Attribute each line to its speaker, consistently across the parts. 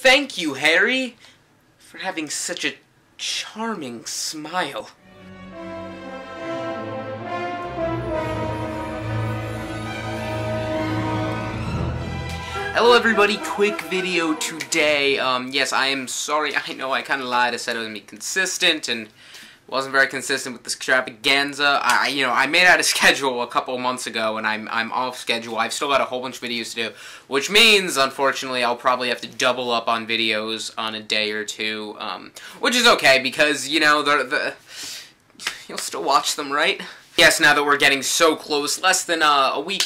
Speaker 1: Thank you, Harry, for having such a charming smile. Hello everybody, quick video today. Yes, I am sorry, I know I kind of lied. I said I was going to be consistent, and wasn't very consistent with this extravaganza. I made out a schedule a couple of months ago, and I'm off schedule. I've still got a whole bunch of videos to do, which means, unfortunately, I'll probably have to double up on videos on a day or two, which is okay, because, you know, you'll still watch them, right? Yes, now that we're getting so close, less than a week.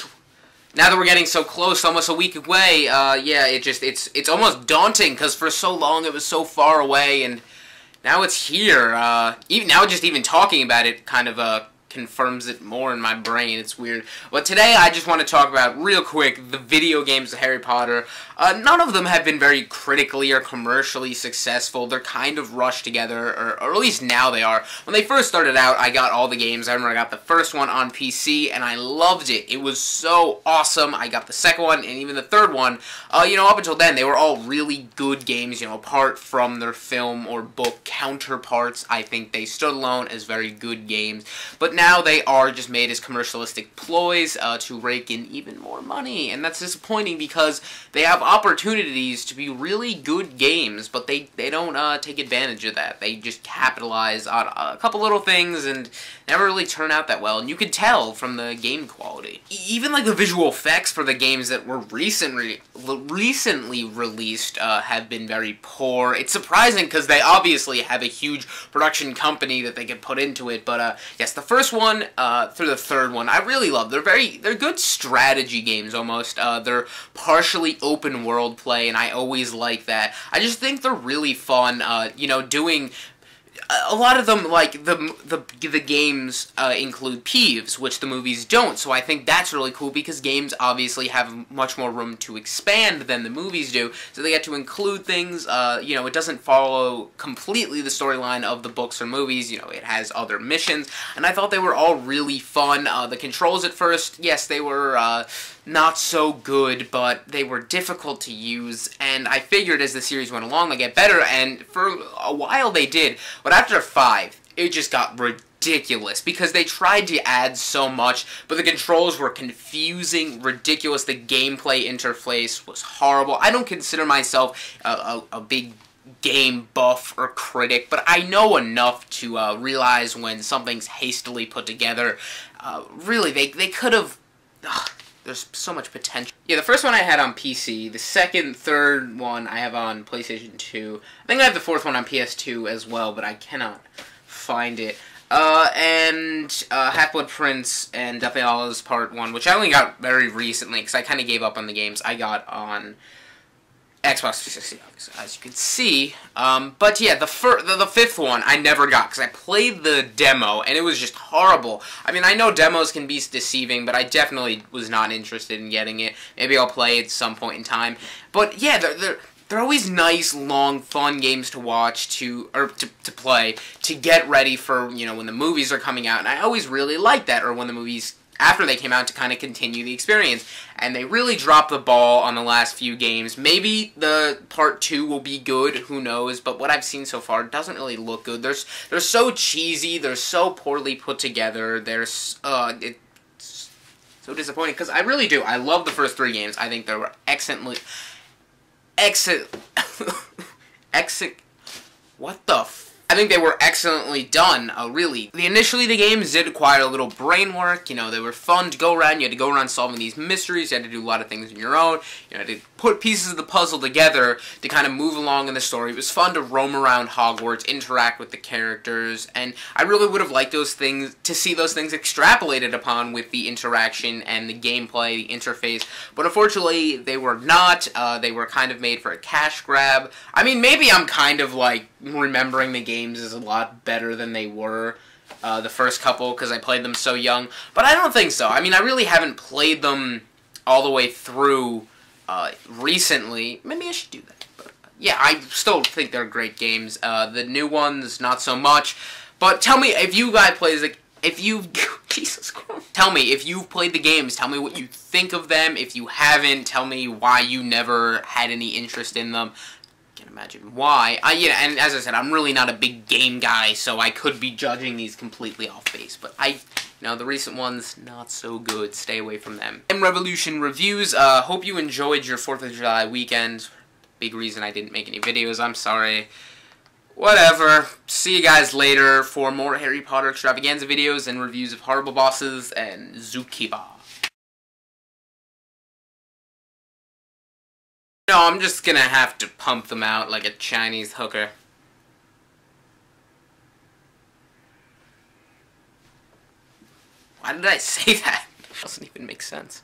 Speaker 1: Now that we're getting so close, almost a week away, yeah, it's almost daunting, because for so long it was so far away, and now it's here. Even talking about it kind of confirms it more in my brain. It's weird. But today I just want to talk about, real quick, the video games of Harry Potter. None of them have been very critically or commercially successful. They're kind of rushed together, or at least now they are. When they first started out, I got all the games. I remember I got the first one on PC, and I loved it. It was so awesome. I got the second one, and even the third one. You know, up until then, they were all really good games, you know, apart from their film or book counterparts. I think they stood alone as very good games. But now they are just made as commercialistic ploys to rake in even more money, and that's disappointing because they have opportunities to be really good games, but they don't take advantage of that. They just capitalize on a couple little things and never really turn out that well, and you could tell from the game quality. Even like the visual effects for the games that were recently released have been very poor. It's surprising because they obviously have a huge production company that they could put into it, but yes, the first one through the third one I really love. They're good strategy games almost. They're partially open world play, and I always like that. I just think they're really fun, you know, doing a lot of them, like, the games include peeves, which the movies don't, so I think that's really cool, because games obviously have much more room to expand than the movies do, so they get to include things, you know, it doesn't follow completely the storyline of the books or movies, you know, it has other missions, and I thought they were all really fun. The controls at first, yes, they were, not so good, but they were difficult to use, and I figured as the series went along they get better, and for a while they did, but after 5, it just got ridiculous, because they tried to add so much, but the controls were confusing, ridiculous, the gameplay interface was horrible. I don't consider myself a big game buff or critic, but I know enough to realize when something's hastily put together. Really, they could have... There's so much potential. Yeah, the first one I had on PC. The second, third one I have on PlayStation 2. I think I have the fourth one on PS2 as well, but I cannot find it. Half-Blood Prince and Deathly Hallows Part 1, which I only got very recently, because I kind of gave up on the games. I got on Xbox 360, as you can see. But yeah, the fifth one I never got, because I played the demo, and it was just horrible. I mean, I know demos can be deceiving, but I definitely was not interested in getting it. Maybe I'll play it at some point in time. But yeah, they're always nice, long, fun games to watch, to play, to get ready for, you know, when the movies are coming out, and I always really like that, or when the movies after they came out, to kind of continue the experience. And they really dropped the ball on the last few games. Maybe the part 2 will be good, who knows, but what I've seen so far doesn't really look good. They're so cheesy, they're so poorly put together, it's so disappointing, because I really do. I love the first 3 games. I think they were what the f... I think they were excellently done, really. Initially, the games did require a little brain work, you know, they were fun to go around, you had to go around solving these mysteries, you had to do a lot of things on your own, you had to put pieces of the puzzle together to kind of move along in the story. It was fun to roam around Hogwarts, interact with the characters, and I really would have liked those things, to see those things extrapolated upon with the interaction and the gameplay, the interface, but unfortunately, they were not. They were kind of made for a cash grab. I mean, maybe I'm kind of, like, remembering the games is a lot better than they were the first couple, because I played them so young, but I don't think so. I mean, I really haven't played them all the way through recently. Maybe I should do that, but yeah, I still think they're great games. The new ones, not so much, but tell me if you guys play, like, if you... Jesus Christ. Tell me, if you've played the games, tell me what you think of them. If you haven't, tell me why you never had any interest in them. can't imagine why. Yeah, and as I said, I'm really not a big game guy, so I could be judging these completely off base. But the recent ones, not so good. Stay away from them. And Revolution Reviews, hope you enjoyed your 4th of July weekend. Big reason I didn't make any videos, I'm sorry. Whatever. See you guys later for more Harry Potter Extravaganza videos and reviews of horrible bosses and Zookeeper. No, I'm just gonna have to pump them out like a Chinese hooker. Why did I say that? Doesn't even make sense.